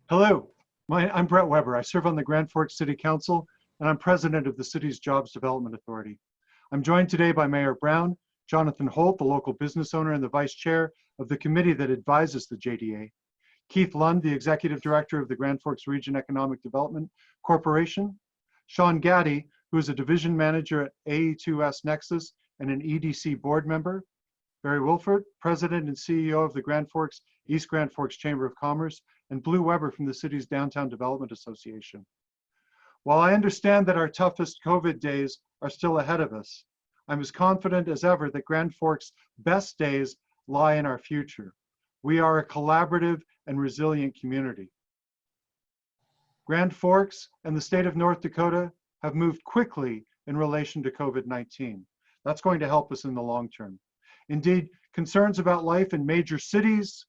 Hello, I'm Brett Weber. I serve on the Grand Forks City Council, and I'm president of the city's Jobs Development Authority. I'm joined today by Mayor Brown, Jonathan Holt, the local business owner and the vice chair of the committee that advises the JDA, Keith Lund, the executive director of the Grand Forks Region Economic Development Corporation, Sean Gaddy, who is a division manager at AE2S Nexus and an EDC board member, Barry Wilford, president and CEO of the Grand Forks East Grand Forks Chamber of Commerce, and Blue Weber from the city's Downtown Development Association. While I understand that our toughest COVID days are still ahead of us, I'm as confident as ever that Grand Forks' best days lie in our future. We are a collaborative and resilient community. Grand Forks and the state of North Dakota have moved quickly in relation to COVID-19. That's going to help us in the long term. Indeed, concerns about life in major cities,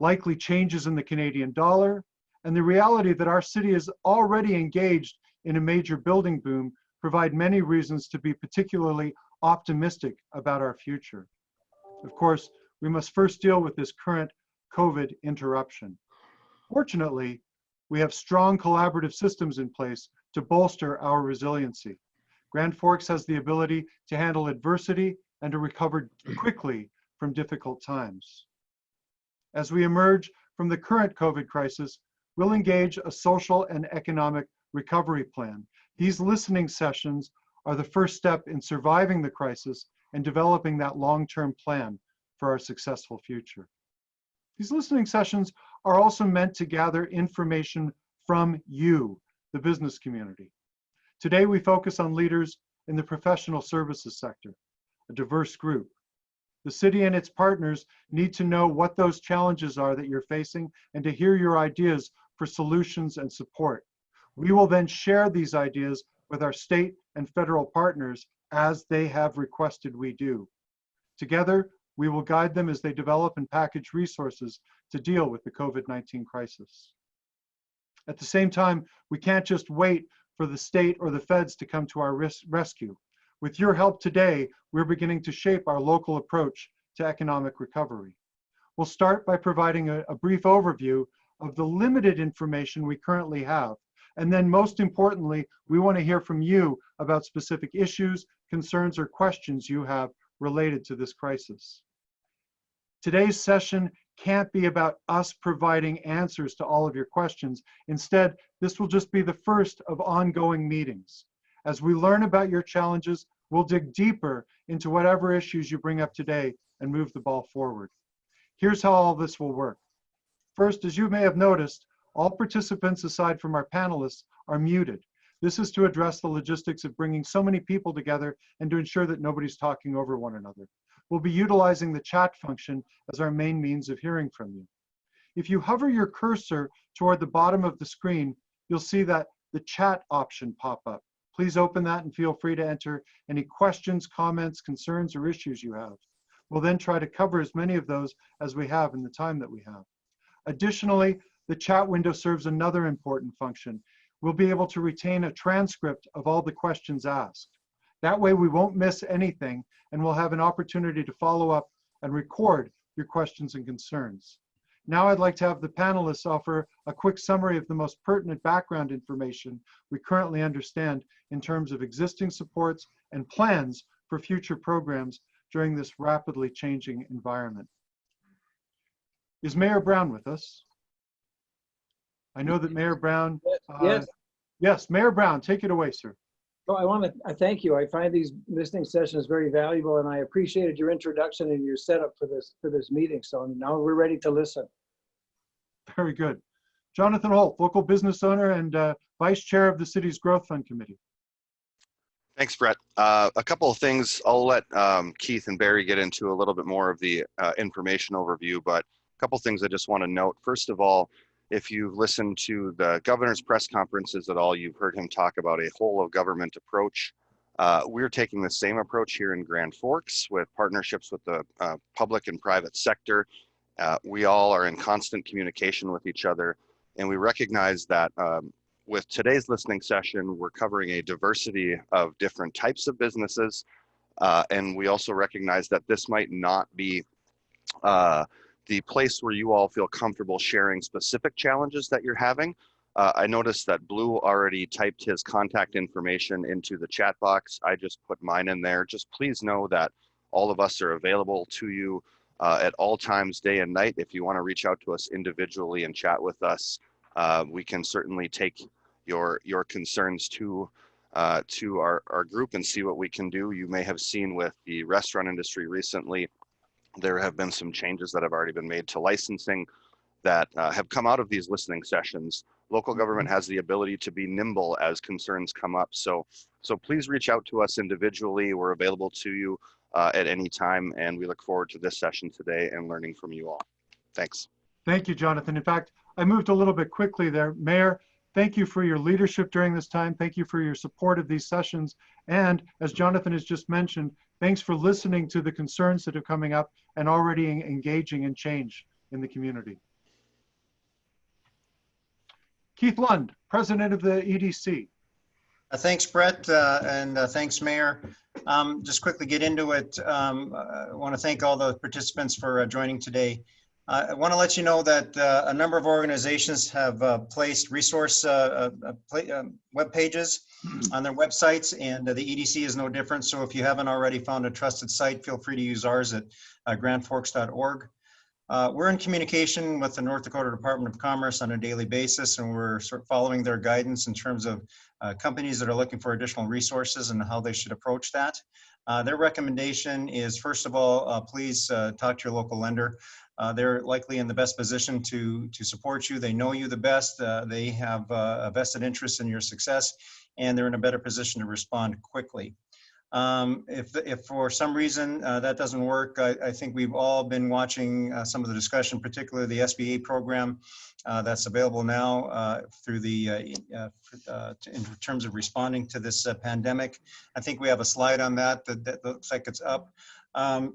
likely changes in the Canadian dollar, and the reality that our city is already engaged in a major building boom provide many reasons to be particularly optimistic about our future. Of course, we must first deal with this current COVID interruption. Fortunately, we have strong collaborative systems in place to bolster our resiliency. Grand Forks has the ability to handle adversity and to recover quickly from difficult times. As we emerge from the current COVID crisis, we'll engage a social and economic recovery plan. These listening sessions are the first step in surviving the crisis and developing that long-term plan for our successful future. These listening sessions are also meant to gather information from you, the business community. Today, we focus on leaders in the professional services sector, a diverse group. The city and its partners need to know what those challenges are that you're facing and to hear your ideas for solutions and support. We will then share these ideas with our state and federal partners as they have requested we do. Together, we will guide them as they develop and package resources to deal with the COVID-19 crisis. At the same time, we can't just wait for the state or the feds to come to our rescue. With your help today, we're beginning to shape our local approach to economic recovery. We'll start by providing a brief overview of the limited information we currently have. And then most importantly, we want to hear from you about specific issues, concerns, or questions you have related to this crisis. Today's session can't be about us providing answers to all of your questions. Instead, this will just be the first of ongoing meetings. As we learn about your challenges, we'll dig deeper into whatever issues you bring up today and move the ball forward. Here's how all this will work. First, as you may have noticed, all participants aside from our panelists are muted. This is to address the logistics of bringing so many people together and to ensure that nobody's talking over one another. We'll be utilizing the chat function as our main means of hearing from you. If you hover your cursor toward the bottom of the screen, you'll see that the chat option pop up. Please open that and feel free to enter any questions, comments, concerns, or issues you have. We'll then try to cover as many of those as we have in the time that we have. Additionally, the chat window serves another important function. We'll be able to retain a transcript of all the questions asked. That way we won't miss anything and we'll have an opportunity to follow up and record your questions and concerns. Now I'd like to have the panelists offer a quick summary of the most pertinent background information we currently understand in terms of existing supports and plans for future programs during this rapidly changing environment. Is Mayor Brown with us? I know that Mayor Brown. Yes. Yes, Mayor Brown, take it away, sir. Well, I want to thank you. I find these listening sessions very valuable, and I appreciated your introduction and your setup for this meeting. So now we're ready to listen. Very good. Jonathan Holt, local business owner and vice chair of the city's Growth Fund Committee. Thanks, Brett. A couple of things. I'll let Keith and Barry get into a little bit more of the information overview, but a couple of things I just want to note. First of all, if you've listened to the governor's press conferences at all, you've heard him talk about a whole of government approach. We're taking the same approach here in Grand Forks with partnerships with the public and private sector. We all are in constant communication with each other, and we recognize that with today's listening session, we're covering a diversity of different types of businesses, and we also recognize that this might not be the place where you all feel comfortable sharing specific challenges that you're having. I noticed that Blue already typed his contact information into the chat box. I just put mine in there. Just please know that all of us are available to you at all times, day and night. If you want to reach out to us individually and chat with us, we can certainly take your concerns to our group and see what we can do. You may have seen with the restaurant industry recently, there have been some changes that have already been made to licensing that have come out of these listening sessions. Local government has the ability to be nimble as concerns come up. So please reach out to us individually. We're available to you at any time, and we look forward to this session today and learning from you all. Thanks. Thank you, Jonathan. In fact, I moved a little bit quickly there. Mayor, thank you for your leadership during this time. Thank you for your support of these sessions. And as Jonathan has just mentioned, thanks for listening to the concerns that are coming up and already engaging in change in the community. Keith Lund, President of the EDC. Thanks, Brett, and thanks, Mayor. Just quickly get into it. I want to thank all the participants for joining today. I want to let you know that a number of organizations have placed resource web pages on their websites, and the EDC is no different. So if you haven't already found a trusted site, feel free to use ours at grandforks.org. We're in communication with the North Dakota Department of Commerce on a daily basis, and we're sort of following their guidance in terms of companies that are looking for additional resources and how they should approach that. Their recommendation is, first of all, please talk to your local lender. They're likely in the best position to support you. They know you the best. They have a vested interest in your success, and they're in a better position to respond quickly. If for some reason that doesn't work, I think we've all been watching some of the discussion, particularly the SBA program that's available now through the in terms of responding to this pandemic. I think we have a slide on that looks like it's up.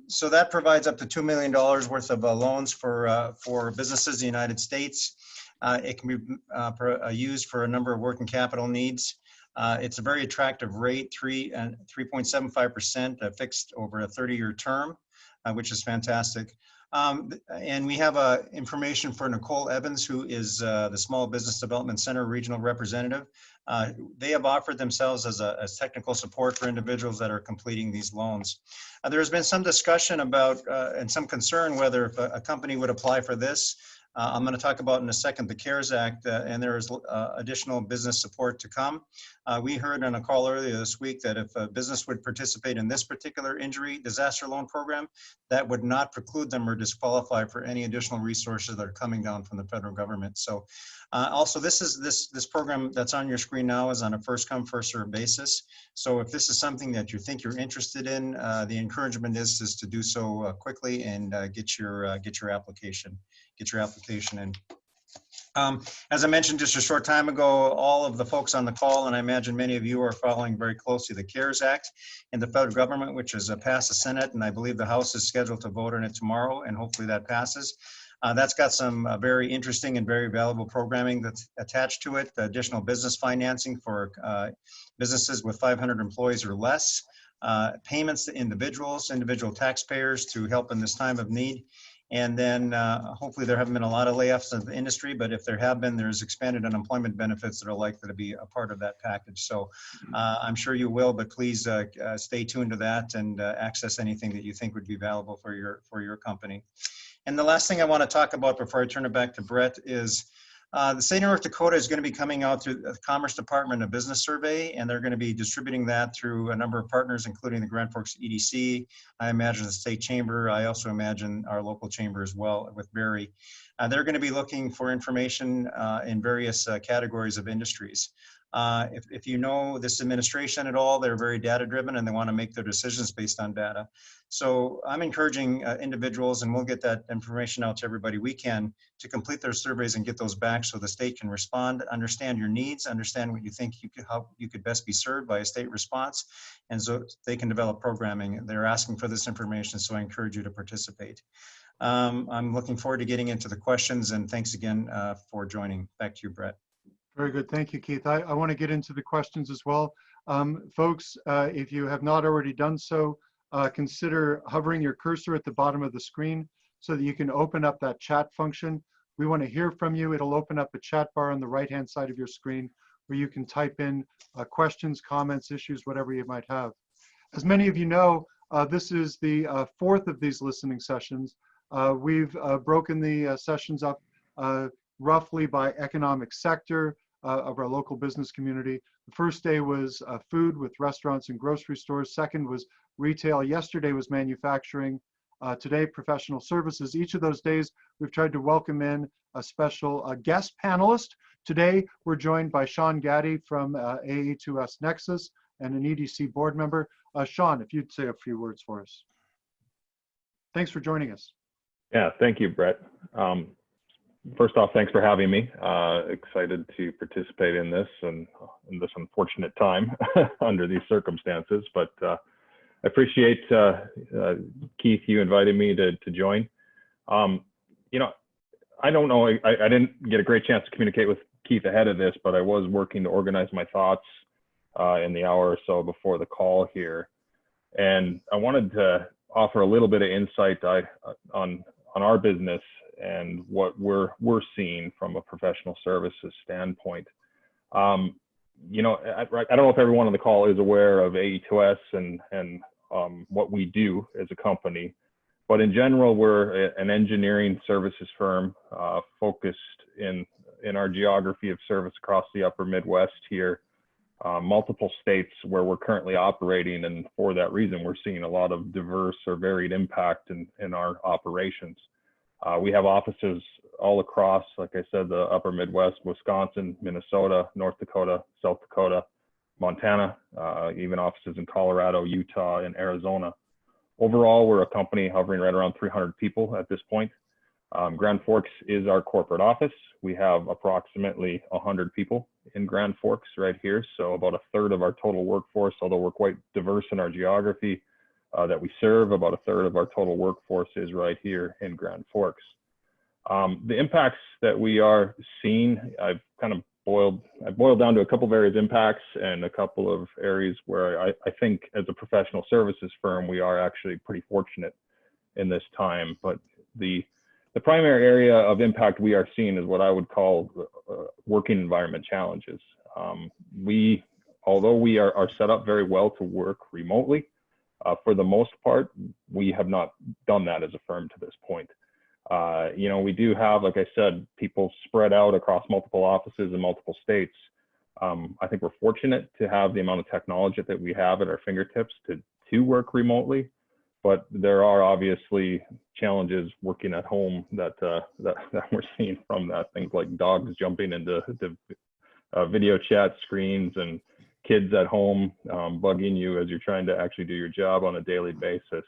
So that provides up to $2 million worth of loans for businesses in the United States. It can be used for a number of working capital needs. It's a very attractive rate, 3.75% fixed over a 30-year term, which is fantastic. And we have information for Nicole Evans, who is the Small Business Development Center regional representative. They have offered themselves as technical support for individuals that are completing these loans. There has been some discussion about and some concern whether if a company would apply for this. I'm going to talk about in a second the CARES Act, and there is additional business support to come. We heard on a call earlier this week that if a business would participate in this particular injury disaster loan program, that would not preclude them or disqualify for any additional resources that are coming down from the federal government. So also this program that's on your screen now is on a first come, first served basis. So if this is something that you think you're interested in, the encouragement is to do so quickly and get your application in. As I mentioned just a short time ago, all of the folks on the call, and I imagine many of you are following very closely the CARES Act in the federal government, which has passed the Senate, and I believe the House is scheduled to vote on it tomorrow, and hopefully that passes. That's got some very interesting and very valuable programming that's attached to it, additional business financing for businesses with 500 employees or less, payments to individual taxpayers to help in this time of need. And then hopefully there haven't been a lot of layoffs in the industry, but if there have been, there's expanded unemployment benefits that are likely to be a part of that package. So I'm sure you will, but please stay tuned to that and access anything that you think would be valuable for your company. And the last thing I want to talk about before I turn it back to Brett is the state of North Dakota is going to be coming out through the Commerce Department a business survey, and they're going to be distributing that through a number of partners, including the Grand Forks EDC. I imagine the state chamber. I also imagine our local chamber as well with Barry. They're going to be looking for information in various categories of industries. If you know this administration at all, they're very data driven and they want to make their decisions based on data. So I'm encouraging individuals, and we'll get that information out to everybody we can, to complete their surveys and get those back so the state can respond, understand your needs, understand what you think how you could best be served by a state response, and so they can develop programming. They're asking for this information, so I encourage you to participate. I'm looking forward to getting into the questions, and thanks again for joining. Back to you, Brett. Very good. Thank you, Keith. I want to get into the questions as well. Folks, if you have not already done so, consider hovering your cursor at the bottom of the screen so that you can open up that chat function. We want to hear from you. It'll open up a chat bar on the right-hand side of your screen where you can type in questions, comments, issues, whatever you might have. As many of you know, this is the fourth of these listening sessions. We've broken the sessions up roughly by economic sector of our local business community. The first day was food with restaurants and grocery stores. Second was retail. Yesterday was manufacturing. Today, professional services. Each of those days, we've tried to welcome in a special guest panelist. Today, we're joined by Sean Gaddy from AE2S Nexus and an EDC board member. Sean, if you'd say a few words for us. Thanks for joining us. Yeah, thank you, Brett. First off, thanks for having me. Excited to participate in this and in this unfortunate time under these circumstances, but I appreciate Keith, you invited me to join. You know, I don't know, I didn't get a great chance to communicate with Keith ahead of this, but I was working to organize my thoughts in the hour or so before the call here. And I wanted to offer a little bit of insight on our business and what we're seeing from a professional services standpoint. You know, I don't know if everyone on the call is aware of AE2S and what we do as a company, but in general, we're an engineering services firm focused in our geography of service across the upper Midwest here, multiple states where we're currently operating. And for that reason, we're seeing a lot of diverse or varied impact in our operations. We have offices all across, like I said, the upper Midwest, Wisconsin, Minnesota, North Dakota, South Dakota, Montana, even offices in Colorado, Utah, and Arizona. Overall, we're a company hovering right around 300 people at this point. Grand Forks is our corporate office. We have approximately 100 people in Grand Forks right here, so about a third of our total workforce, although we're quite diverse in our geography that we serve, about a third of our total workforce is right here in Grand Forks. The impacts that we are seeing, I've boiled down to a couple of various impacts and a couple of areas where I think as a professional services firm, we are actually pretty fortunate in this time. But the primary area of impact we are seeing is what I would call working environment challenges. Although we are set up very well to work remotely, for the most part, we have not done that as a firm to this point. You know, we do have, like I said, people spread out across multiple offices in multiple states. I think we're fortunate to have the amount of technology that we have at our fingertips to work remotely, but there are obviously challenges working at home that we're seeing from that. Things like dogs jumping into video chat screens and kids at home bugging you as you're trying to actually do your job on a daily basis.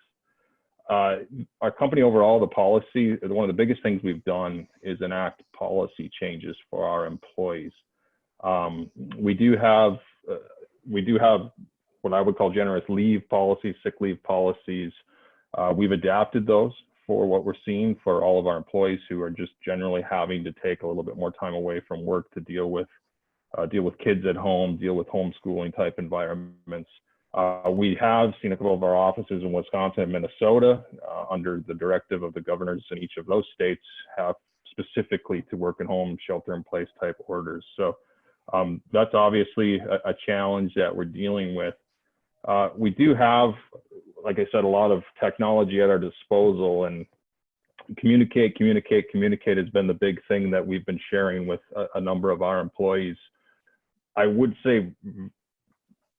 Our company overall, the policy, one of the biggest things we've done is enact policy changes for our employees. We do have what I would call generous leave policies, sick leave policies. We've adapted those for what we're seeing for all of our employees who are just generally having to take a little bit more time away from work to deal with kids at home, deal with homeschooling type environments. We have seen a couple of our offices in Wisconsin and Minnesota under the directive of the governors in each of those states have specifically to work at home, shelter in place type orders. So that's obviously a challenge that we're dealing with. We do have, like I said, a lot of technology at our disposal, and communicate has been the big thing that we've been sharing with a number of our employees. I would say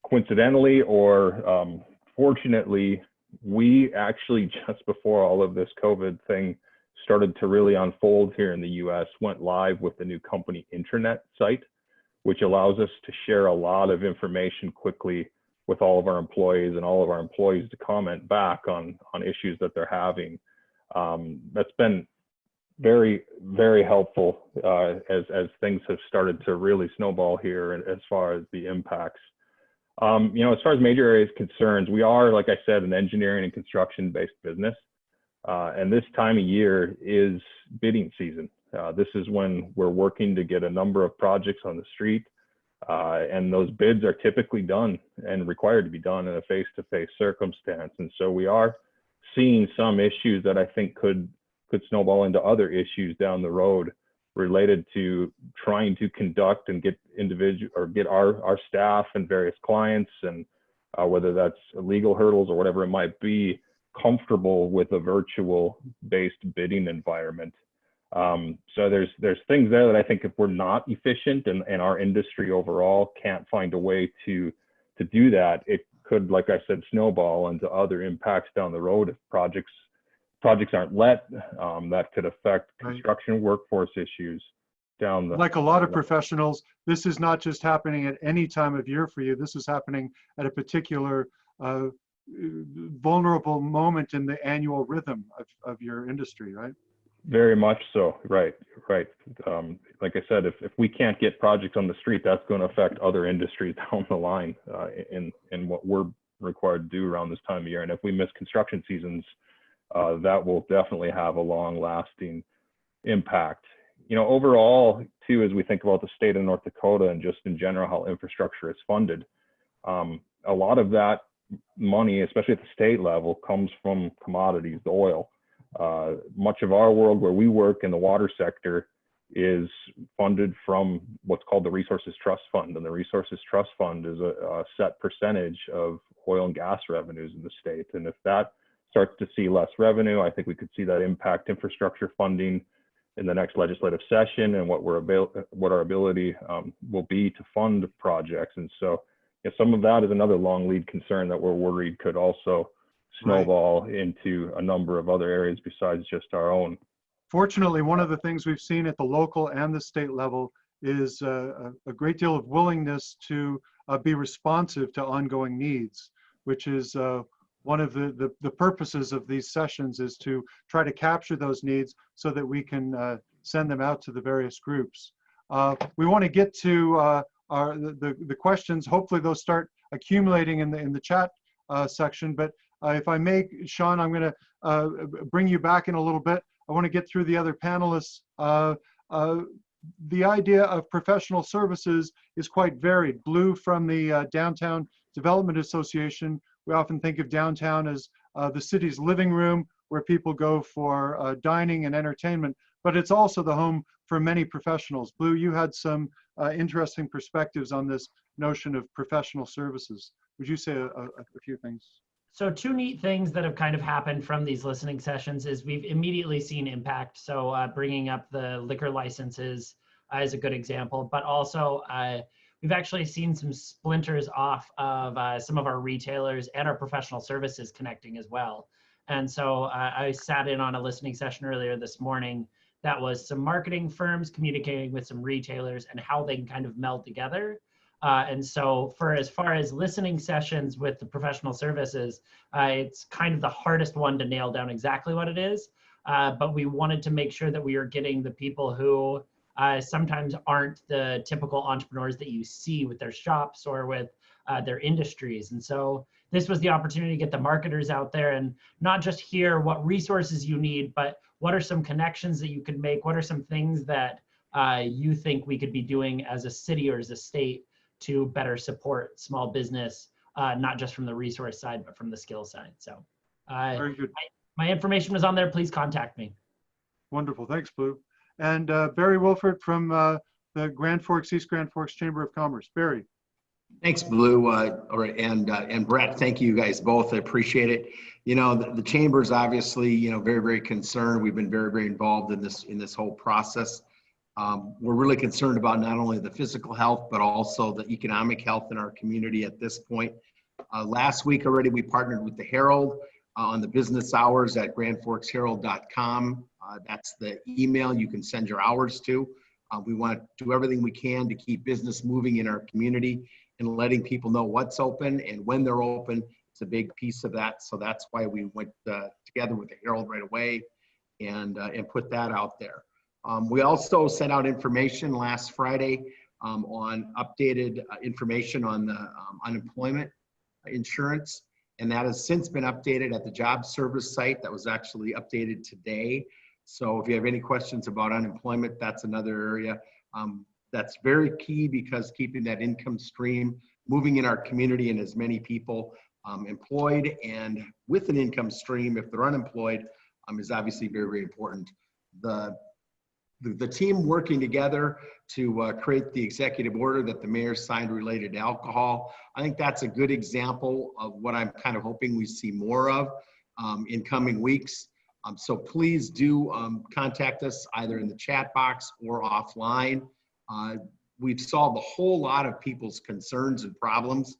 coincidentally or fortunately, we actually just before all of this COVID thing started to really unfold here in the US, went live with the new company intranet site, which allows us to share a lot of information quickly with all of our employees and all of our employees to comment back on issues that they're having. That's been very, very helpful as things have started to really snowball here as far as the impacts. You know, as far as major areas concerns, we are, like I said, an engineering and construction based business. And this time of year is bidding season. This is when we're working to get a number of projects on the street. And those bids are typically done and required to be done in a face-to-face circumstance. And so we are seeing some issues that I think could could snowball into other issues down the road related to trying to conduct and get our staff and various clients, and whether that's legal hurdles or whatever it might be, comfortable with a virtual based bidding environment. So there's things there that I think if we're not efficient and our industry overall can't find a way to do that, it could, like I said, snowball into other impacts down the road if projects aren't let. That could affect construction workforce issues down the. Like a lot of professionals, this is not just happening at any time of year for you. This is happening at a particular vulnerable moment in the annual rhythm of your industry, right? Very much so, right. Like I said, if we can't get projects on the street, that's going to affect other industries down the line in what we're required to do around this time of year. And if we miss construction seasons, that will definitely have a long-lasting impact. You know, overall, too, as we think about the state of North Dakota and just in general how infrastructure is funded, a lot of that money, especially at the state level, comes from commodities, the oil. Much of our world where we work in the water sector is funded from what's called the Resources Trust Fund. And the Resources Trust Fund is a set percentage of oil and gas revenues in the state. And if that starts to see less revenue, I think we could see that impact infrastructure funding in the next legislative session and what our ability will be to fund projects. And so some of that is another long lead concern that we're worried could also snowball into a number of other areas besides just our own. Fortunately, one of the things we've seen at the local and the state level is a great deal of willingness to be responsive to ongoing needs, which is one of the purposes of these sessions, is to try to capture those needs so that we can send them out to the various groups. We want to get to the questions. Hopefully those start accumulating in the chat section, but if I may, Sean, I'm going to bring you back in a little bit. I want to get through the other panelists. The idea of professional services is quite varied. Blue from the Downtown Development Association, we often think of downtown as the city's living room where people go for dining and entertainment, but it's also the home for many professionals. Blue, you had some interesting perspectives on this notion of professional services. Would you say a few things? So two neat things that have kind of happened from these listening sessions is we've immediately seen impact. So bringing up the liquor licenses is a good example, but also we've actually seen some splinters off of some of our retailers and our professional services connecting as well. And so I sat in on a listening session earlier this morning that was some marketing firms communicating with some retailers and how they can kind of meld together. And so for as far as listening sessions with the professional services, it's kind of the hardest one to nail down exactly what it is. But we wanted to make sure that we are getting the people who sometimes aren't the typical entrepreneurs that you see with their shops or with their industries. And so this was the opportunity to get the marketers out there and not just hear what resources you need, but what are some connections that you could make? What are some things that you think we could be doing as a city or as a state to better support small business, not just from the resource side, but from the skill side. So Very good. My information was on there. Please contact me. Wonderful. Thanks, Blue. And Barry Wilford from the Grand Forks, East Grand Forks Chamber of Commerce. Barry. Thanks, Blue, and Brett. Thank you guys both. I appreciate it. You know, the chamber is obviously, you know, very, very concerned. We've been very, very involved in this whole process. We're really concerned about not only the physical health, but also the economic health in our community at this point. Last week already, we partnered with the Herald on the business hours at grandforksherald.com. That's the email you can send your hours to. We want to do everything we can to keep business moving in our community and letting people know what's open and when they're open. It's a big piece of that. So that's why we went together with the Herald right away and put that out there. We also sent out information last Friday on updated information on the unemployment insurance, and that has since been updated at the job service site. That was actually updated today. So if you have any questions about unemployment, that's another area that's very key, because keeping that income stream moving in our community and as many people employed and with an income stream, if they're unemployed, is obviously very, very important. The team working together to create the executive order that the mayor signed related to alcohol, I think that's a good example of what I'm kind of hoping we see more of in coming weeks. So please do contact us either in the chat box or offline. We've solved a whole lot of people's concerns and problems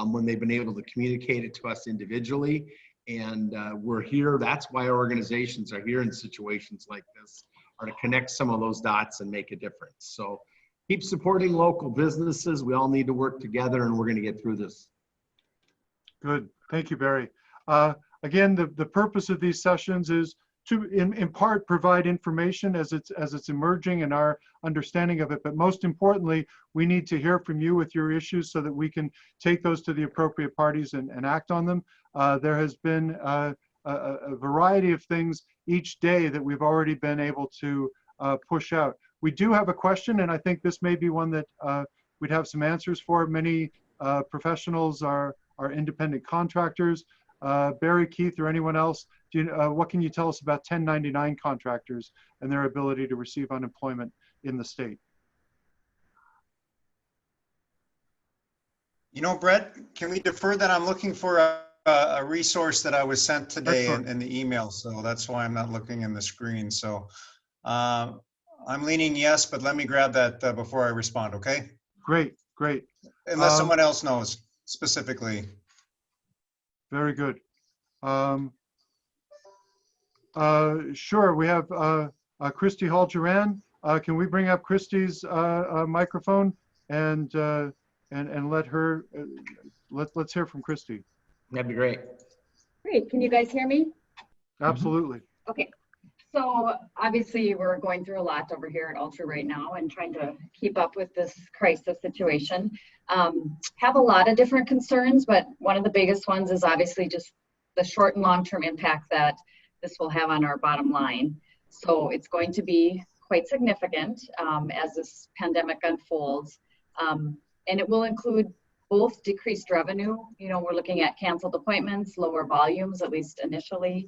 when they've been able to communicate it to us individually. And we're here. That's why organizations are here in situations like this, are to connect some of those dots and make a difference. So keep supporting local businesses. We all need to work together, and we're going to get through this. Good. Thank you, Barry. Again, the purpose of these sessions is to, in part, provide information as it's emerging and our understanding of it. But most importantly, we need to hear from you with your issues so that we can take those to the appropriate parties and act on them. There has been a variety of things each day that we've already been able to push out. We do have a question, and I think this may be one that we'd have some answers for. Many professionals are independent contractors. Barry, Keith, or anyone else, what can you tell us about 1099 contractors and their ability to receive unemployment in the state? You know, Brett, can we defer that? I'm looking for a resource that I was sent today in the email, so that's why I'm not looking in the screen. So I'm leaning yes, but let me grab that before I respond, okay? Great, great. Unless someone else knows specifically. Very good. Sure, we have Christy Hall-Duran. Can we bring up Christy's microphone and let her, let's hear from Christy. That'd be great. Great. Can you guys hear me? Absolutely. Okay. So obviously we're going through a lot over here at Ultra right now and trying to keep up with this crisis situation. Have a lot of different concerns, but one of the biggest ones is obviously just the short and long-term impact that this will have on our bottom line. So it's going to be quite significant as this pandemic unfolds. And it will include both decreased revenue. You know, we're looking at canceled appointments, lower volumes, at least initially,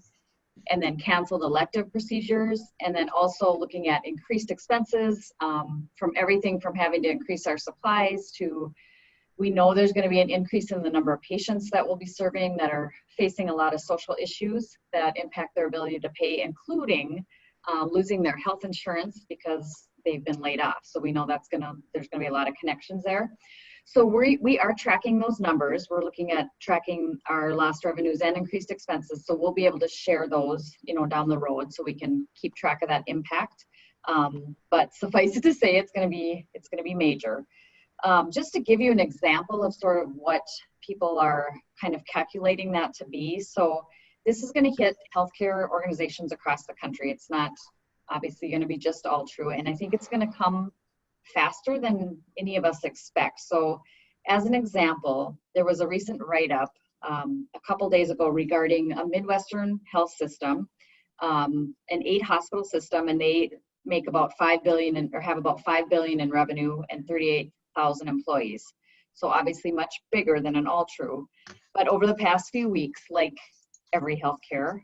and then canceled elective procedures, and then also looking at increased expenses from everything from having to increase our supplies to, we know there's going to be an increase in the number of patients that we'll be serving that are facing a lot of social issues that impact their ability to pay, including losing their health insurance because they've been laid off. So we know there's going to be a lot of connections there. So we are tracking those numbers. We're looking at tracking our lost revenues and increased expenses. So we'll be able to share those, you know, down the road so we can keep track of that impact. But suffice it to say, it's going to be major. Just to give you an example of sort of what people are kind of calculating that to be. So this is going to hit healthcare organizations across the country. It's not obviously going to be just Ultra, and I think it's going to come faster than any of us expect. So as an example, there was a recent write-up a couple days ago regarding a Midwestern health system, an 8-hospital system, and they make about $5 billion or have about $5 billion in revenue and 38,000 employees. So obviously much bigger than an Ultra. But over the past few weeks, like every healthcare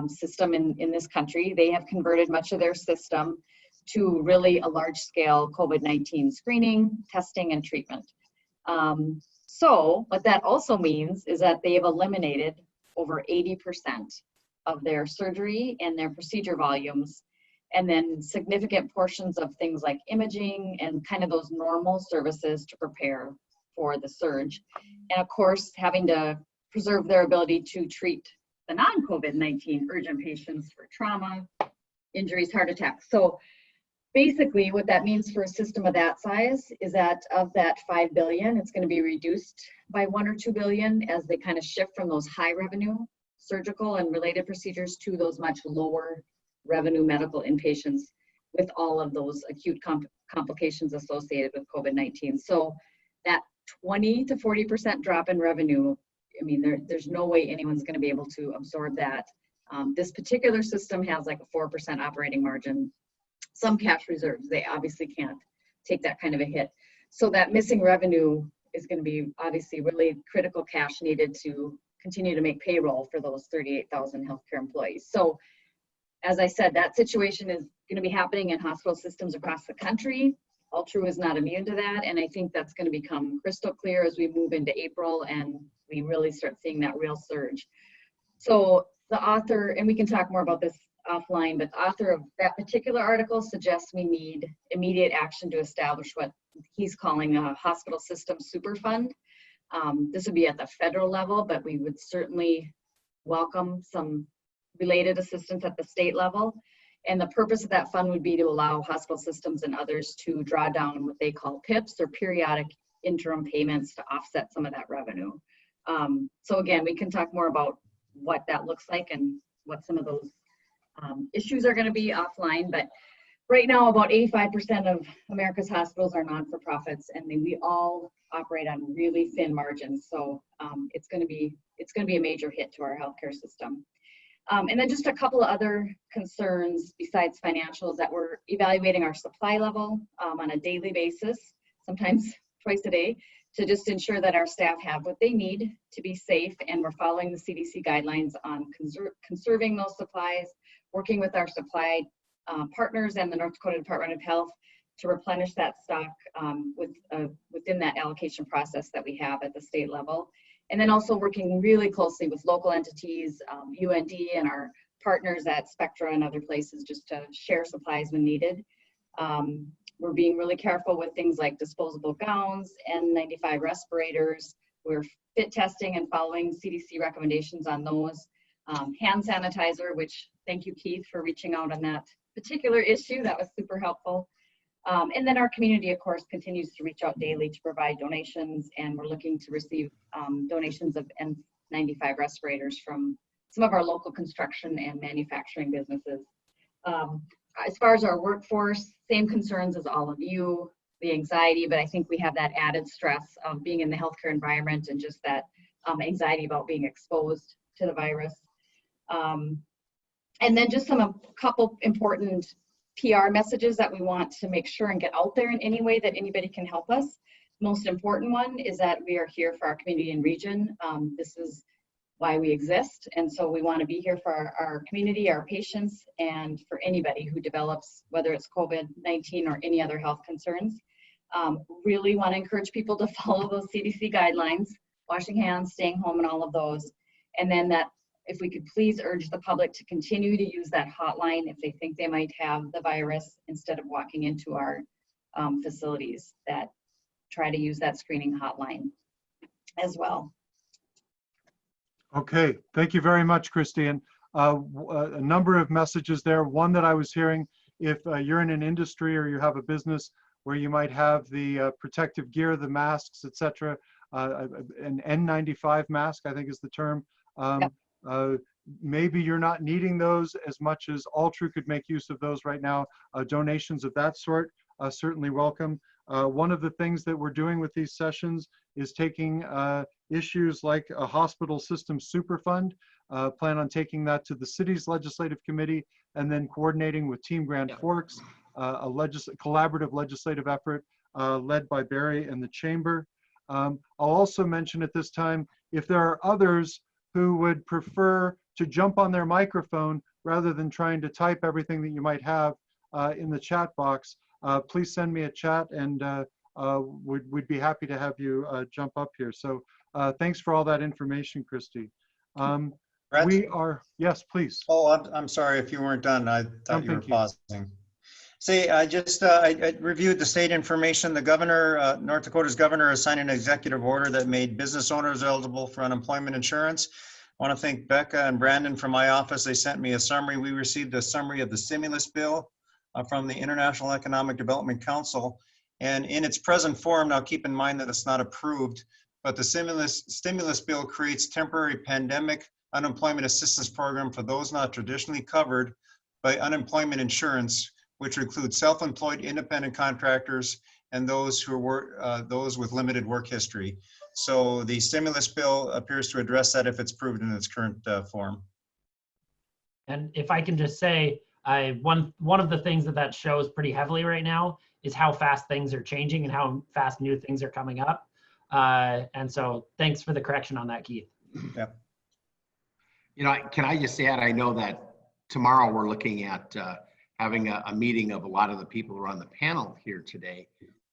system in this country, they have converted much of their system to really a large-scale COVID-19 screening, testing, and treatment. So what that also means is that they have eliminated over 80% of their surgery and their procedure volumes, and then significant portions of things like imaging and kind of those normal services to prepare for the surge. And of course, having to preserve their ability to treat the non-COVID-19 urgent patients for trauma, injuries, heart attacks. So basically what that means for a system of that size is that of that $5 billion, it's going to be reduced by $1 or $2 billion as they kind of shift from those high revenue surgical and related procedures to those much lower revenue medical inpatients with all of those acute complications associated with COVID-19. So that 20 to 40% drop in revenue, I mean, there's no way anyone's going to be able to absorb that. This particular system has like a 4% operating margin, some cash reserves. They obviously can't take that kind of a hit. So that missing revenue is going to be obviously really critical cash needed to continue to make payroll for those 38,000 healthcare employees. So as I said, that situation is going to be happening in hospital systems across the country. Altru is not immune to that, and I think that's going to become crystal clear as we move into April and we really start seeing that real surge. So the author, and we can talk more about this offline, but the author of that particular article suggests we need immediate action to establish what he's calling a hospital system super fund. This would be at the federal level, but we would certainly welcome some related assistance at the state level. And the purpose of that fund would be to allow hospital systems and others to draw down what they call PIPs, or periodic interim payments, to offset some of that revenue. So again, we can talk more about what that looks like and what some of those issues are going to be offline. But right now, about 85% of America's hospitals are non-for-profits, and we all operate on really thin margins. So it's going to be a major hit to our healthcare system. And then just a couple of other concerns besides financials, that we're evaluating our supply level on a daily basis, sometimes twice a day, to just ensure that our staff have what they need to be safe, and we're following the CDC guidelines on conserving those supplies, working with our supply partners and the North Dakota Department of Health to replenish that stock within that allocation process that we have at the state level. And then also working really closely with local entities, UND and our partners at Spectra and other places, just to share supplies when needed. We're being really careful with things like disposable gowns, N95 respirators. We're fit testing and following CDC recommendations on those. Hand sanitizer, which thank you, Keith, for reaching out on that particular issue. That was super helpful. And then our community, of course, continues to reach out daily to provide donations, and we're looking to receive donations of N95 respirators from some of our local construction and manufacturing businesses. As far as our workforce, same concerns as all of you, the anxiety, but I think we have that added stress of being in the healthcare environment and just that anxiety about being exposed to the virus. And then just a couple important PR messages that we want to make sure and get out there in any way that anybody can help us. Most important one is that we are here for our community and region. This is why we exist. And so we want to be here for our community, our patients, and for anybody who develops, whether it's COVID-19 or any other health concerns. Really want to encourage people to follow those CDC guidelines, washing hands, staying home, and all of those. And then that if we could please urge the public to continue to use that hotline if they think they might have the virus, instead of walking into our facilities, that try to use that screening hotline as well. Okay, thank you very much, Christine. A number of messages there. One that I was hearing, if you're in an industry or you have a business where you might have the protective gear, the masks, etc., an N95 mask, I think is the term. Yep. Maybe you're not needing those as much as Altru could make use of those right now. Donations of that sort, certainly welcome. One of the things that we're doing with these sessions is taking issues like a hospital system super fund, plan on taking that to the city's legislative committee, and then coordinating with Team Grand Forks, a collaborative legislative effort led by Barry and the chamber. I'll also mention at this time, if there are others who would prefer to jump on their microphone rather than trying to type everything that you might have in the chat box, please send me a chat, and we'd be happy to have you jump up here. So thanks for all that information, Christy. Brett? We are, yes, please. Oh, I'm sorry if you weren't done. I thought you were pausing. See, I reviewed the state information. The governor, North Dakota's governor, has signed an executive order that made business owners eligible for unemployment insurance. I want to thank Becca and Brandon from my office. They sent me a summary. We received a summary of the stimulus bill from the International Economic Development Council. And in its present form, now keep in mind that it's not approved, but the stimulus bill creates temporary pandemic unemployment assistance program for those not traditionally covered by unemployment insurance, which include self-employed independent contractors and those who are those with limited work history. So the stimulus bill appears to address that if it's approved in its current form. And if I can just say, one of the things that shows pretty heavily right now is how fast things are changing and how fast new things are coming up. And so thanks for the correction on that, Keith. Yeah. You know, can I just add, I know that tomorrow we're looking at having a meeting of a lot of the people who are on the panel here today.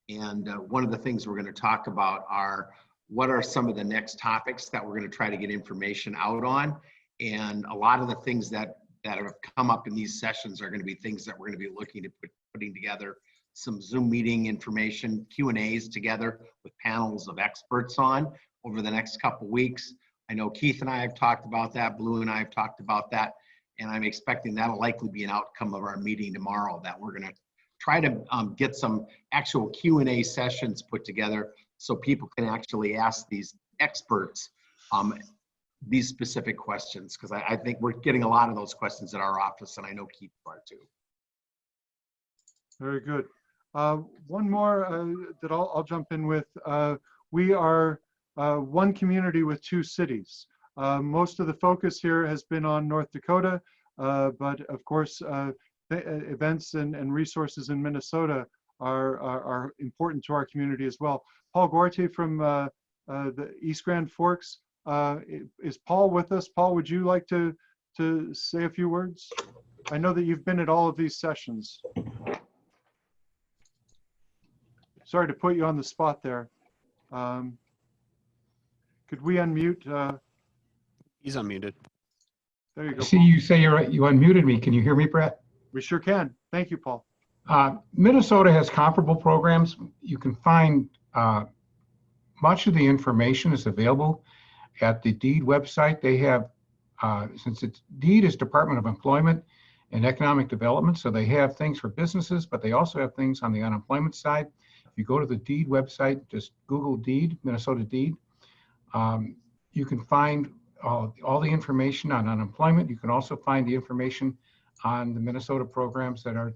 And one of the things we're going to talk about are what are some of the next topics that we're going to try to get information out on. And a lot of the things that have come up in these sessions are going to be things that we're going to be looking to putting together some Zoom meeting information, Q&As together with panels of experts on over the next couple of weeks. I know Keith and I have talked about that, Blue and I have talked about that, and I'm expecting that'll likely be an outcome of our meeting tomorrow, that we're going to try to get some actual Q&A sessions put together so people can actually ask these experts these specific questions, because I think we're getting a lot of those questions at our office, and I know Keith are too. Very good. One more that I'll jump in with. We are one community with two cities. Most of the focus here has been on North Dakota, but of course, events and resources in Minnesota are important to our community as well. Paul Gorte from the East Grand Forks. Is Paul with us? Paul, would you like to say a few words? I know that you've been at all of these sessions. Sorry to put you on the spot there. Could we unmute? He's unmuted. There you go. See, Paul. you say you unmuted me. Can you hear me, Brett? We sure can. Thank you, Paul. Minnesota has comparable programs. You can find much of the information is available at the DEED website. They have, since DEED is Department of Employment and Economic Development, so they have things for businesses, but they also have things on the unemployment side. If you go to the DEED website, just Google DEED, Minnesota DEED, you can find all the information on unemployment. You can also find the information on the Minnesota programs that are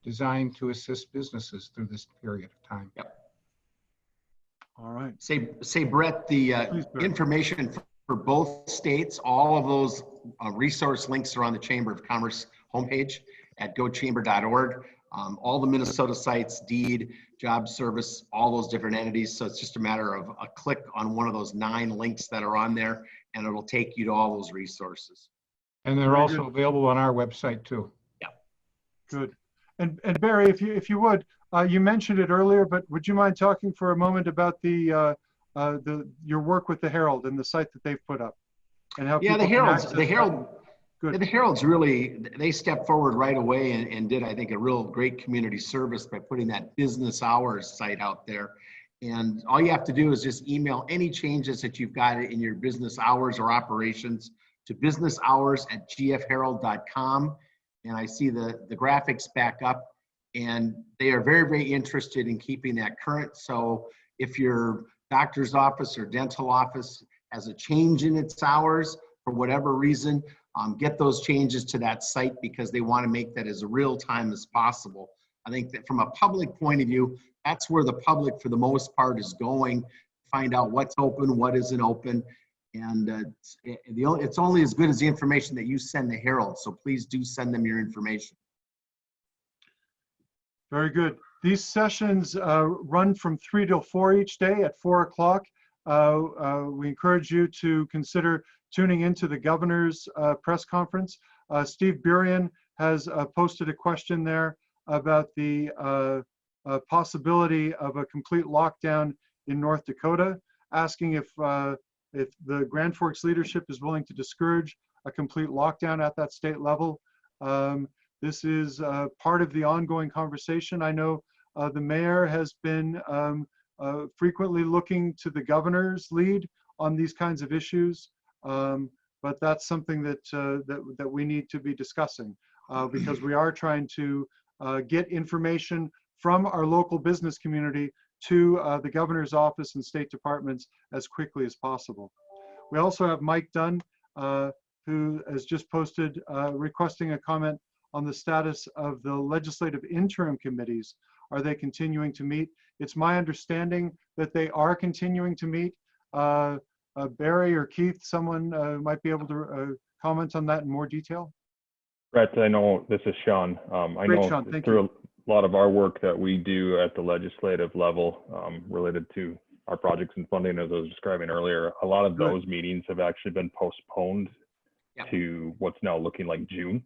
designed to assist businesses through this period of time. Yep. All right. Say Brett, the information for both states, all of those resource links are on the Chamber of Commerce homepage at gochamber.org. All the Minnesota sites, DEED, Job Service, all those different entities. So it's just a matter of a click on one of those 9 links that are on there, and it'll take you to all those resources. And they're also available on our website too. Yeah. Good. And Barry, if you would, you mentioned it earlier, but would you mind talking for a moment about your work with the Herald and the site that they've put up, and how? Yeah, the Herald. Good. The Herald's really, they stepped forward right away and did, I think, a real great community service by putting that business hours site out there. And all you have to do is just email any changes that you've got in your business hours or operations to businesshours@gfherald.com. And I see the graphics back up, and they are very, very interested in keeping that current. So if your doctor's office or dental office has a change in its hours for whatever reason, get those changes to that site, because they want to make that as real time as possible. I think that from a public point of view, that's where the public for the most part is going, find out what's open, what isn't open. And it's only as good as the information that you send the Herald. So please do send them your information. Very good. These sessions run from 3 till 4 each day at 4 o'clock. We encourage you to consider tuning into the governor's press conference. Steve Burian has posted a question there about the possibility of a complete lockdown in North Dakota, asking if the Grand Forks leadership is willing to discourage a complete lockdown at that state level. This is part of the ongoing conversation. I know the mayor has been frequently looking to the governor's lead on these kinds of issues. But that's something that we need to be discussing because we are trying to get information from our local business community to the governor's office and state departments as quickly as possible. We also have Mike Dunn, who has just posted requesting a comment on the status of the legislative interim committees. Are they continuing to meet? It's my understanding that they are continuing to meet. Barry or Keith, someone might be able to comment on that in more detail. Brett, I know this is Sean. I Great, know Sean, thank through you. a lot of our work that we do at the legislative level related to our projects and funding, as I was describing earlier, a lot of Good. those meetings have actually been postponed Yep. to what's now looking like June.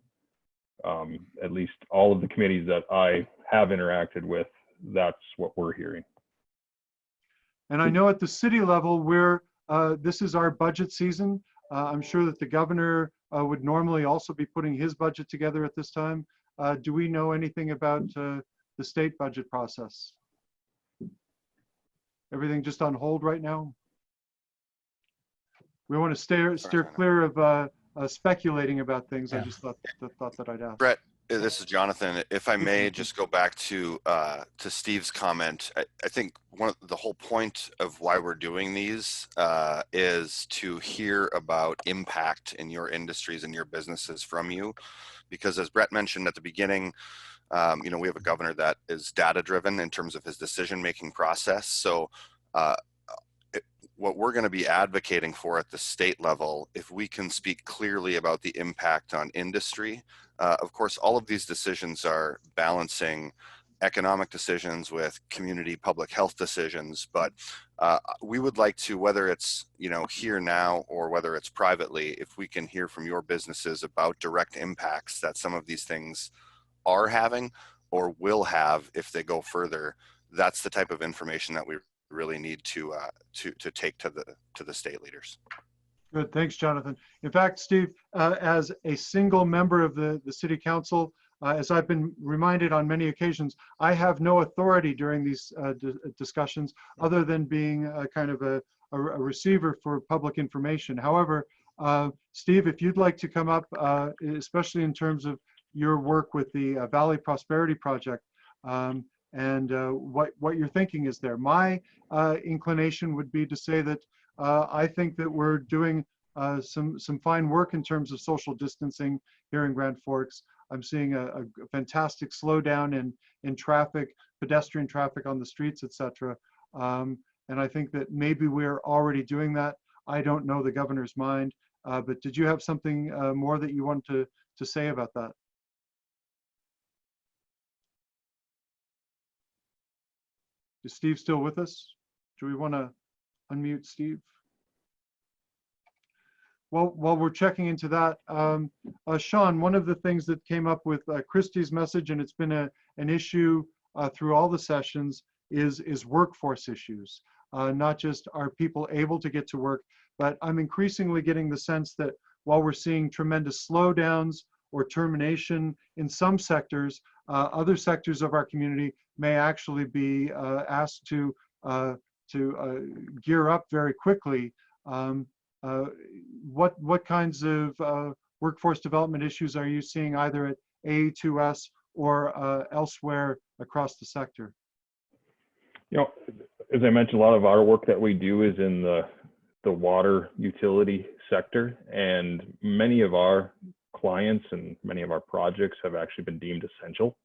At least all of the committees that I have interacted with, that's what we're hearing. And I know at the city level, this is our budget season. I'm sure that the governor would normally also be putting his budget together at this time. Do we know anything about the state budget process? Everything just on hold right now? We want to steer clear of speculating about things. I just thought that I'd ask. Brett, this is Jonathan. If I may just go back to Steve's comment, I think the whole point of why we're doing these is to hear about impact in your industries and your businesses from you, because as Brett mentioned at the beginning, we have a governor that is data driven in terms of his decision-making process. So what we're going to be advocating for at the state level, if we can speak clearly about the impact on industry, of course, all of these decisions are balancing economic decisions with community public health decisions, but we would like to, whether it's here now or whether it's privately, if we can hear from your businesses about direct impacts that some of these things are having or will have if they go further, that's the type of information that we really need to take to the state leaders. Good, thanks, Jonathan. In fact, Steve, as a single member of the city council, as I've been reminded on many occasions, I have no authority during these discussions other than being kind of a receiver for public information. However, Steve, if you'd like to come up, especially in terms of your work with the Valley Prosperity Project, and what you're thinking is there. My inclination would be to say that I think that we're doing some fine work in terms of social distancing here in Grand Forks. I'm seeing a fantastic slowdown in traffic, pedestrian traffic on the streets, etc. And I think that maybe we're already doing that. I don't know the governor's mind, but did you have something more that you want to say about that? Is Steve still with us? Do we want to unmute Steve? Well, while we're checking into that, Sean, one of the things that came up with Christie's message, and it's been an issue through all the sessions, is workforce issues. Not just are people able to get to work, but I'm increasingly getting the sense that while we're seeing tremendous slowdowns or termination in some sectors, other sectors of our community may actually be asked to gear up very quickly. What kinds of workforce development issues are you seeing either at AE2S or elsewhere across the sector? As I mentioned, a lot of our work that we do is in the water utility sector, and many of our clients and many of our projects have actually been deemed essential.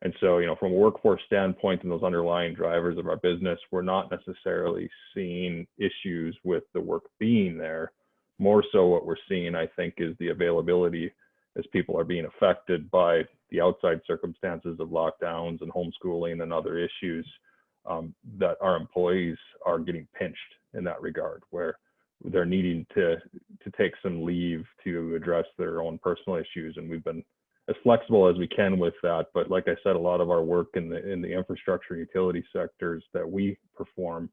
And so, from a workforce standpoint and those underlying drivers of our business, we're not necessarily seeing issues with the work being there. More so what we're seeing, I think, is the availability as people are being affected by the outside circumstances of lockdowns and homeschooling and other issues, that our employees are getting pinched in that regard, where they're needing to take some leave to address their own personal issues. And we've been as flexible as we can with that. But like I said, a lot of our work in the infrastructure utility sectors that we perform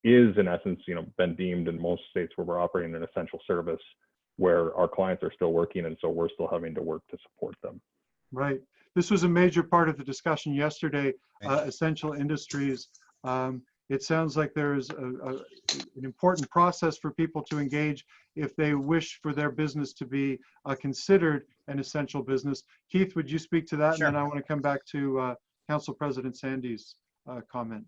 is in essence, been deemed in most states where we're operating an essential service, where our clients are still working. And so we're still having to work to support them. Right. This was a major part of the discussion yesterday, essential industries. It sounds like there's an important process for people to engage if they wish for their business to be considered an essential business. Keith, would you speak to that? Sure. And then I want to come back to Council President Sandy's comment.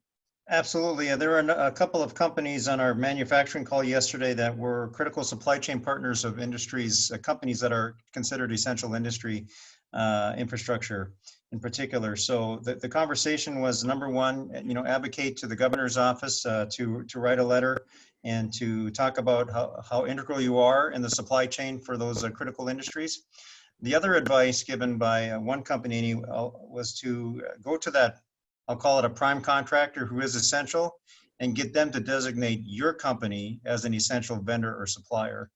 Absolutely. There were a couple of companies on our manufacturing call yesterday that were critical supply chain partners of industries, companies that are considered essential industry infrastructure in particular. So the conversation was, number one, advocate to the governor's office to write a letter and to talk about how integral you are in the supply chain for those critical industries. The other advice given by one company was to go to that, I'll call it a prime contractor who is essential, and get them to designate your company as an essential vendor or supplier.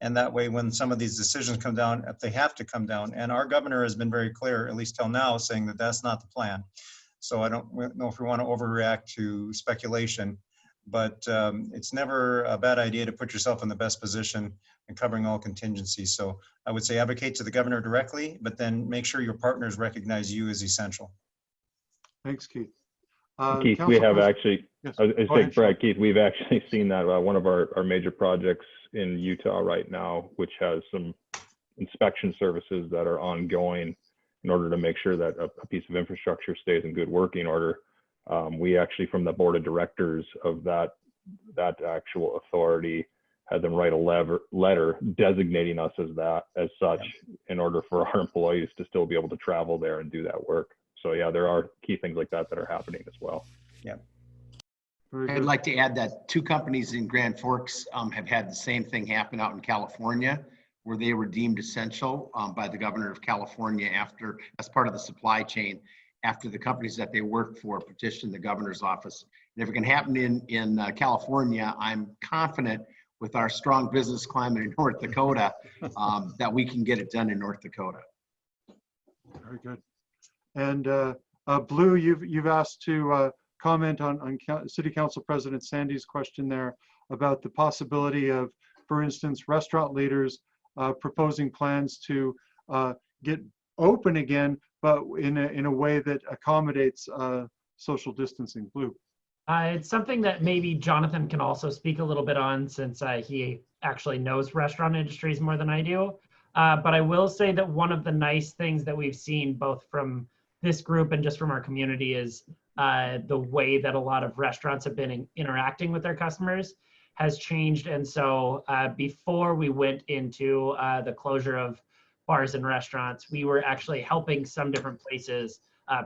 And that way, when some of these decisions come down, if they have to come down, and our governor has been very clear, at least till now, saying that that's not the plan. So I don't know if we want to overreact to speculation, but it's never a bad idea to put yourself in the best position and covering all contingencies. So I would say advocate to the governor directly, but then make sure your partners recognize you as essential. Thanks, Keith. Keith, we Council have President- actually, Yes. I was Go saying, ahead, Sean. Brad, Keith, we've actually seen that one of our major projects in Utah right now, which has some inspection services that are ongoing in order to make sure that a piece of infrastructure stays in good working order. We actually, from the board of directors of that actual authority, had them write a letter designating us as such in order for our employees to still be able to travel there and do that work. So yeah, there are key things like that are happening as well. Yeah. Very I'd good. like to add that 2 companies in Grand Forks have had the same thing happen out in California, where they were deemed essential by the governor of California as part of the supply chain, after the companies that they work for petitioned the governor's office. And if it can happen in California, I'm confident with our strong business climate in North Dakota that we can get it done in North Dakota. Very good. And Blue, you've asked to comment on City Council President Sandy's question there about the possibility of, for instance, restaurant leaders proposing plans to get open again, but in a way that accommodates social distancing. Blue. It's something that maybe Jonathan can also speak a little bit on, since he actually knows restaurant industries more than I do. But I will say that one of the nice things that we've seen both from this group and just from our community is the way that a lot of restaurants have been interacting with their customers has changed. And so before we went into the closure of bars and restaurants, we were actually helping some different places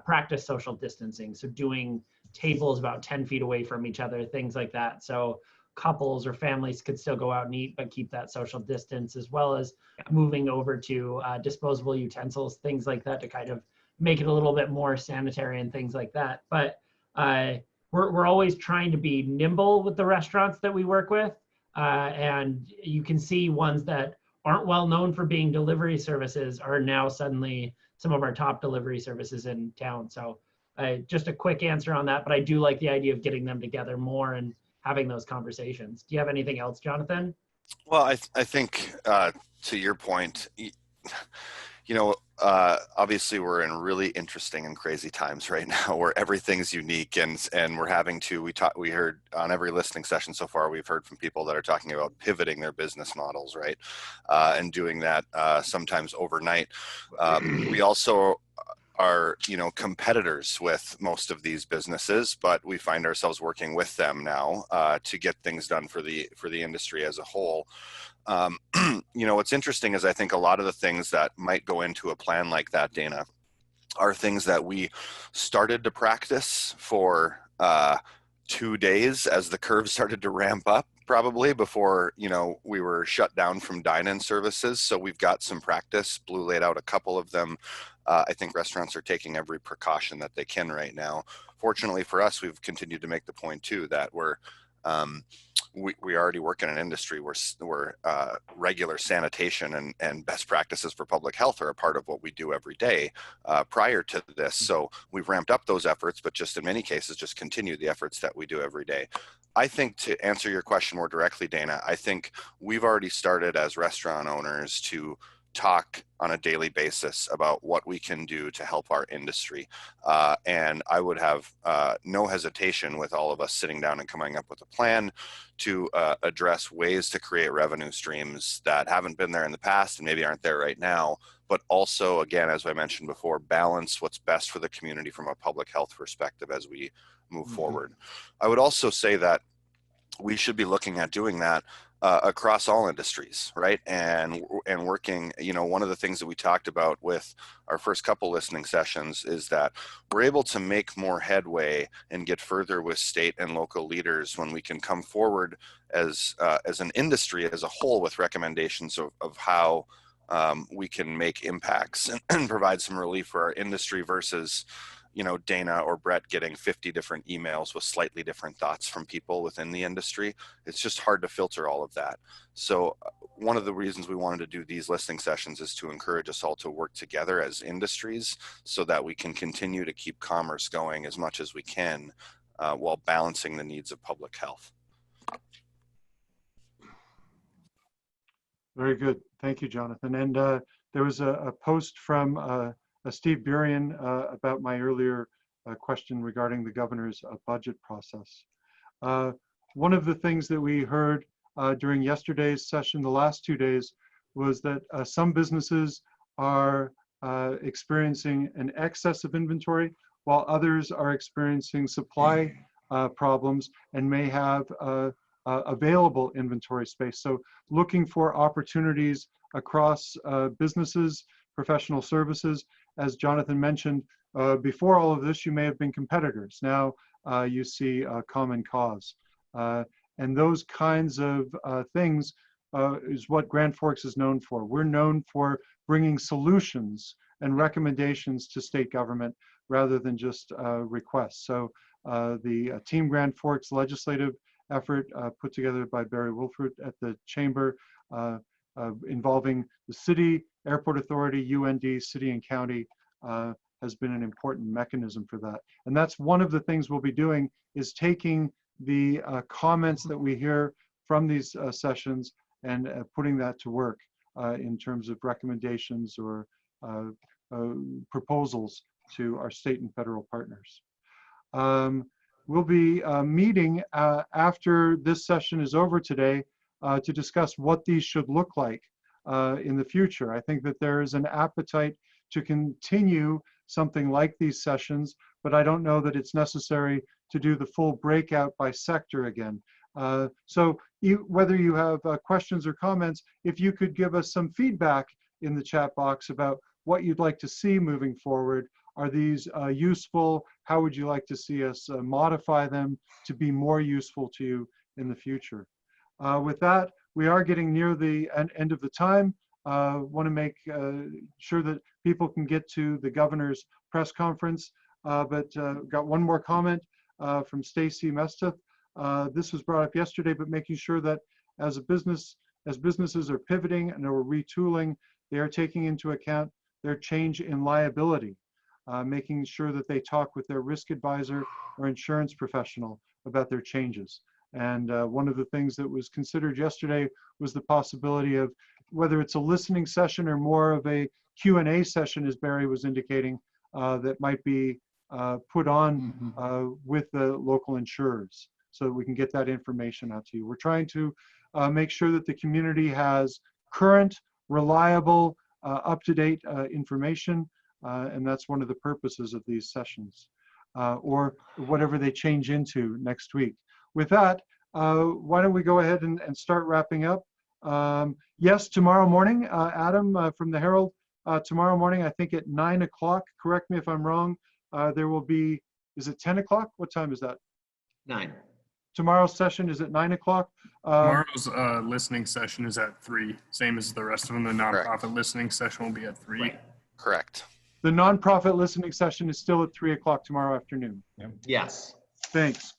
practice social distancing. So doing tables about 10 feet away from each other, things like that. So couples or families could still go out and eat, but keep that social distance, as well as moving over to disposable utensils, things like that, to kind of make it a little bit more sanitary and things like that. But we're always trying to be nimble with the restaurants that we work with. And you can see ones that aren't well known for being delivery services are now suddenly some of our top delivery services in town. So just a quick answer on that, but I do like the idea of getting them together more and having those conversations. Do you have anything else, Jonathan? Well, I think to your point, obviously we're in really interesting and crazy times right now where everything's unique, and we're having to, we heard on every listening session so far, we've heard from people that are talking about pivoting their business models, right? And doing that sometimes overnight. We also are, competitors with most of these businesses, but we find ourselves working with them now to get things done for the industry as a whole. What's interesting is I think a lot of the things that might go into a plan like that, Dana, are things that we started to practice for 2 days as the curve started to ramp up, probably before, we were shut down from dine-in services. So we've got some practice. Blue laid out a couple of them. I think restaurants are taking every precaution that they can right now. Fortunately for us, we've continued to make the point too that we already work in an industry where regular sanitation and best practices for public health are a part of what we do every day prior to this. So we've ramped up those efforts, but just in many cases, just continue the efforts that we do every day. I think, to answer your question more directly, Dana, I think we've already started as restaurant owners to talk on a daily basis about what we can do to help our industry. And I would have no hesitation with all of us sitting down and coming up with a plan to address ways to create revenue streams that haven't been there in the past and maybe aren't there right now, but also, again, as I mentioned before, balance what's best for the community from a public health perspective as we move forward. I would also say that we should be looking at doing that across all industries, right? And working, one of the things that we talked about with our first couple listening sessions is that we're able to make more headway and get further with state and local leaders when we can come forward as an industry as a whole with recommendations of how we can make impacts and provide some relief for our industry versus you know, Dana or Brett getting 50 different emails with slightly different thoughts from people within the industry. It's just hard to filter all of that. So one of the reasons we wanted to do these listening sessions is to encourage us all to work together as industries so that we can continue to keep commerce going as much as we can while balancing the needs of public health. Very good. Thank you, Jonathan. And there was a post from Steve Burian about my earlier question regarding the governor's budget process. One of the things that we heard during yesterday's session, the last 2 days, was that some businesses are experiencing an excess of inventory, while others are experiencing supply problems and may have available inventory space. So looking for opportunities across businesses, professional services. As Jonathan mentioned, before all of this, you may have been competitors. Now you see a common cause. And those kinds of things is what Grand Forks is known for. We're known for bringing solutions and recommendations to state government rather than just requests. So the Team Grand Forks legislative effort put together by Barry Wolfert at the Chamber involving the city, airport authority, UND, city and county has been an important mechanism for that. And that's one of the things we'll be doing, is taking the comments that we hear from these sessions and putting that to work in terms of recommendations or proposals to our state and federal partners. We'll be meeting after this session is over today to discuss what these should look like in the future. I think that there is an appetite to continue something like these sessions, but I don't know that it's necessary to do the full breakout by sector again. So whether you have questions or comments, if you could give us some feedback in the chat box about what you'd like to see moving forward. Are these useful? How would you like to see us modify them to be more useful to you in the future? With that, we are getting near the end of the time. Want to make sure that people can get to the governor's press conference, but got one more comment from Stacy Mesteth. This was brought up yesterday, but making sure that as businesses are pivoting and are retooling, they are taking into account their change in liability. Making sure that they talk with their risk advisor or insurance professional about their changes. And one of the things that was considered yesterday was the possibility of whether it's a listening session or more of a Q&A session, as Barry was indicating, that might be put on with the local insurers so that we can get that information out to you. We're trying to make sure that the community has current, reliable, up-to-date information. And that's one of the purposes of these sessions, or whatever they change into next week. With that, why don't we go ahead and start wrapping up? Yes, tomorrow morning, Adam from the Herald, tomorrow morning, I think at 9 o'clock, correct me if I'm wrong, there will be, is it 10 o'clock? What time is that? 9. Tomorrow's session is at 9 o'clock. Tomorrow's listening session is at 3, same as the rest of them. The nonprofit listening session will be at 3. Right. Correct. The nonprofit listening session is still at 3 o'clock tomorrow afternoon. Yes. Thanks.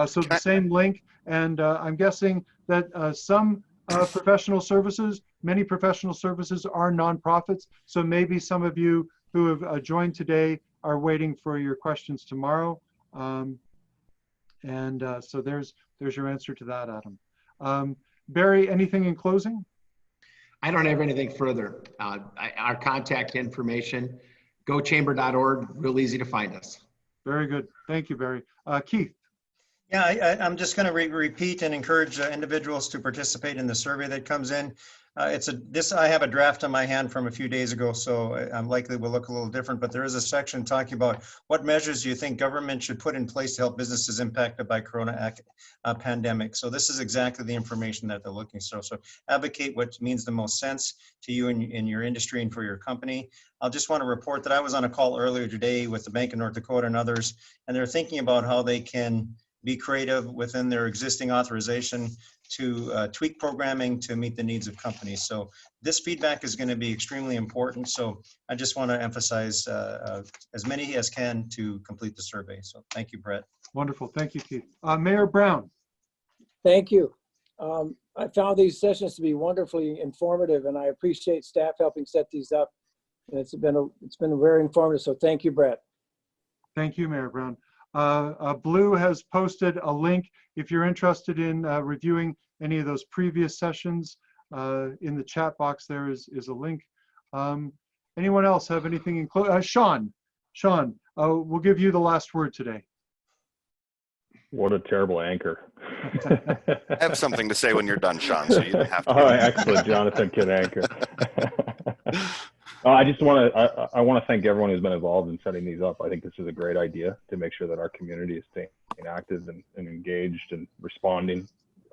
So the same link, and I'm guessing that some professional services, many professional services are nonprofits. So maybe some of you who have joined today are waiting for your questions tomorrow. So there's your answer to that, Adam. Barry, anything in closing? I don't have anything further. Our contact information, gochamber.org, real easy to find us. Very good. Thank you, Barry. Keith. Yeah, I'm just going to repeat and encourage individuals to participate in the survey that comes in. I have a draft on my hand from a few days ago, so I'm likely will look a little different, but there is a section talking about what measures do you think government should put in place to help businesses impacted by corona pandemic. So this is exactly the information that they're looking for. So advocate what means the most sense to you in your industry and for your company. I'll just want to report that I was on a call earlier today with the Bank of North Dakota and others, and they're thinking about how they can be creative within their existing authorization to tweak programming to meet the needs of companies. So this feedback is going to be extremely important. So I just want to emphasize as many as can to complete the survey. So thank you, Brett. Wonderful. Thank you, Keith. Mayor Brown. Thank you. I found these sessions to be wonderfully informative, and I appreciate staff helping set these up. And it's been very informative. So thank you, Brett. Thank you, Mayor Brown. Blue has posted a link if you're interested in reviewing any of those previous sessions. In the chat box there is a link. Anyone else have anything in close? Sean, we'll give you the last word today. What a terrible anchor. I have something to say when you're done, Sean, so you don't have to. Oh, excellent. Jonathan can anchor. I just want to thank everyone who's been involved in setting these up. I think this is a great idea to make sure that our community is staying active and engaged and responding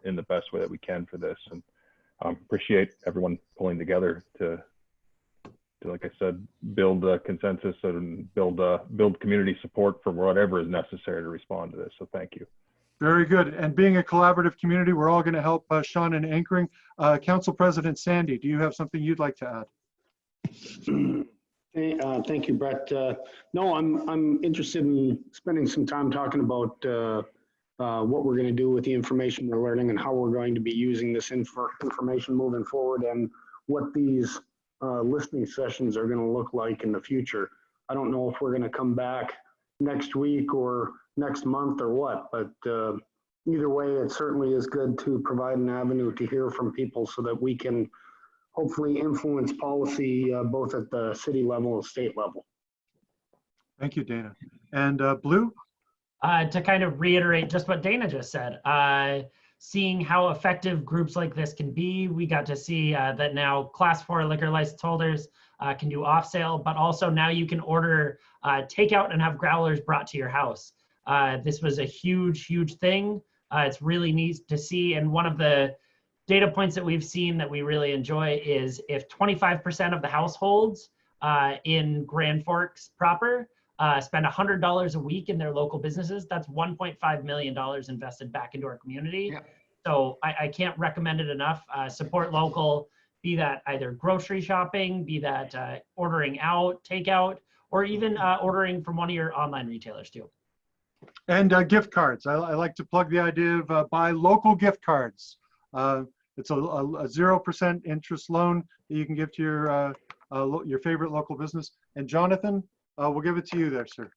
in the best way that we can for this. And appreciate everyone pulling together to, like I said, build a consensus and build community support for whatever is necessary to respond to this. So thank you. Very good. And being a collaborative community, we're all going to help Sean in anchoring. Council President Sandy, do you have something you'd like to add? Thank you, Brett. No, I'm interested in spending some time talking about what we're going to do with the information we're learning and how we're going to be using this information moving forward, and what these listening sessions are going to look like in the future. I don't know if we're going to come back next week or next month or what, but either way, it certainly is good to provide an avenue to hear from people so that we can hopefully influence policy both at the city level and state level. Thank you, Dana. And Blue? To kind of reiterate just what Dana just said, seeing how effective groups like this can be, we got to see that now Class 4 liquor license holders can do off sale, but also now you can order takeout and have growlers brought to your house. This was a huge, huge thing. It's really neat to see, and one of the data points that we've seen that we really enjoy is if 25% of the households in Grand Forks proper spend $100 a week in their local businesses, that's $1.5 million invested back into our community. Yeah. So I can't recommend it enough. Support local, be that either grocery shopping, be that ordering out, takeout, or even ordering from one of your online retailers too. And gift cards. I like to plug the idea of buy local gift cards. It's a 0% interest loan that you can give to your favorite local business. And Jonathan, we'll give it to you there, sir.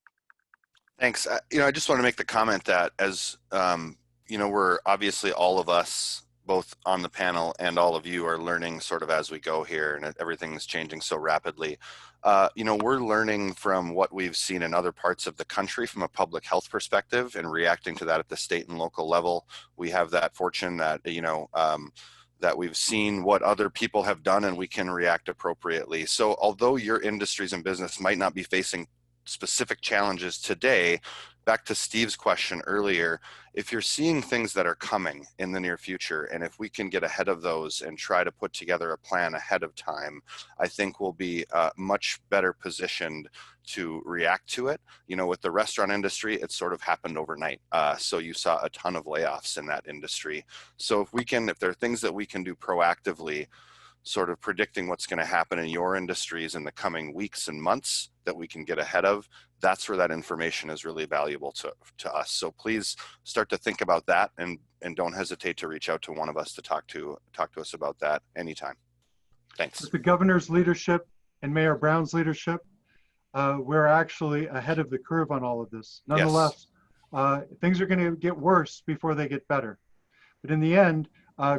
Thanks. I just want to make the comment that as we're obviously all of us, both on the panel and all of you, are learning sort of as we go here, and everything is changing so rapidly. We're learning from what we've seen in other parts of the country from a public health perspective and reacting to that at the state and local level. We have that fortune that, that we've seen what other people have done and we can react appropriately. So although your industries and business might not be facing specific challenges today, back to Steve's question earlier, if you're seeing things that are coming in the near future, and if we can get ahead of those and try to put together a plan ahead of time, I think we'll be much better positioned to react to it. With the restaurant industry, it sort of happened overnight. So you saw a ton of layoffs in that industry. So if there are things that we can do proactively, sort of predicting what's going to happen in your industries in the coming weeks and months that we can get ahead of, that's where that information is really valuable to us. So please start to think about that, and don't hesitate to reach out to one of us to talk to us about that anytime. Thanks. With the governor's leadership and Mayor Brown's leadership, we're actually ahead of the curve on all of this. Nonetheless, yes. Things are going to get worse before they get better. But in the end,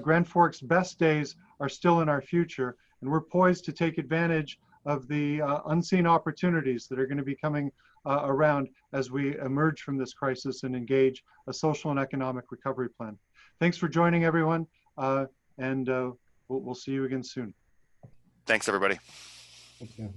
Grand Forks' best days are still in our future, and we're poised to take advantage of the unseen opportunities that are going to be coming around as we emerge from this crisis and engage a social and economic recovery plan. Thanks for joining, everyone, and we'll see you again soon. Thanks, everybody. Thank you.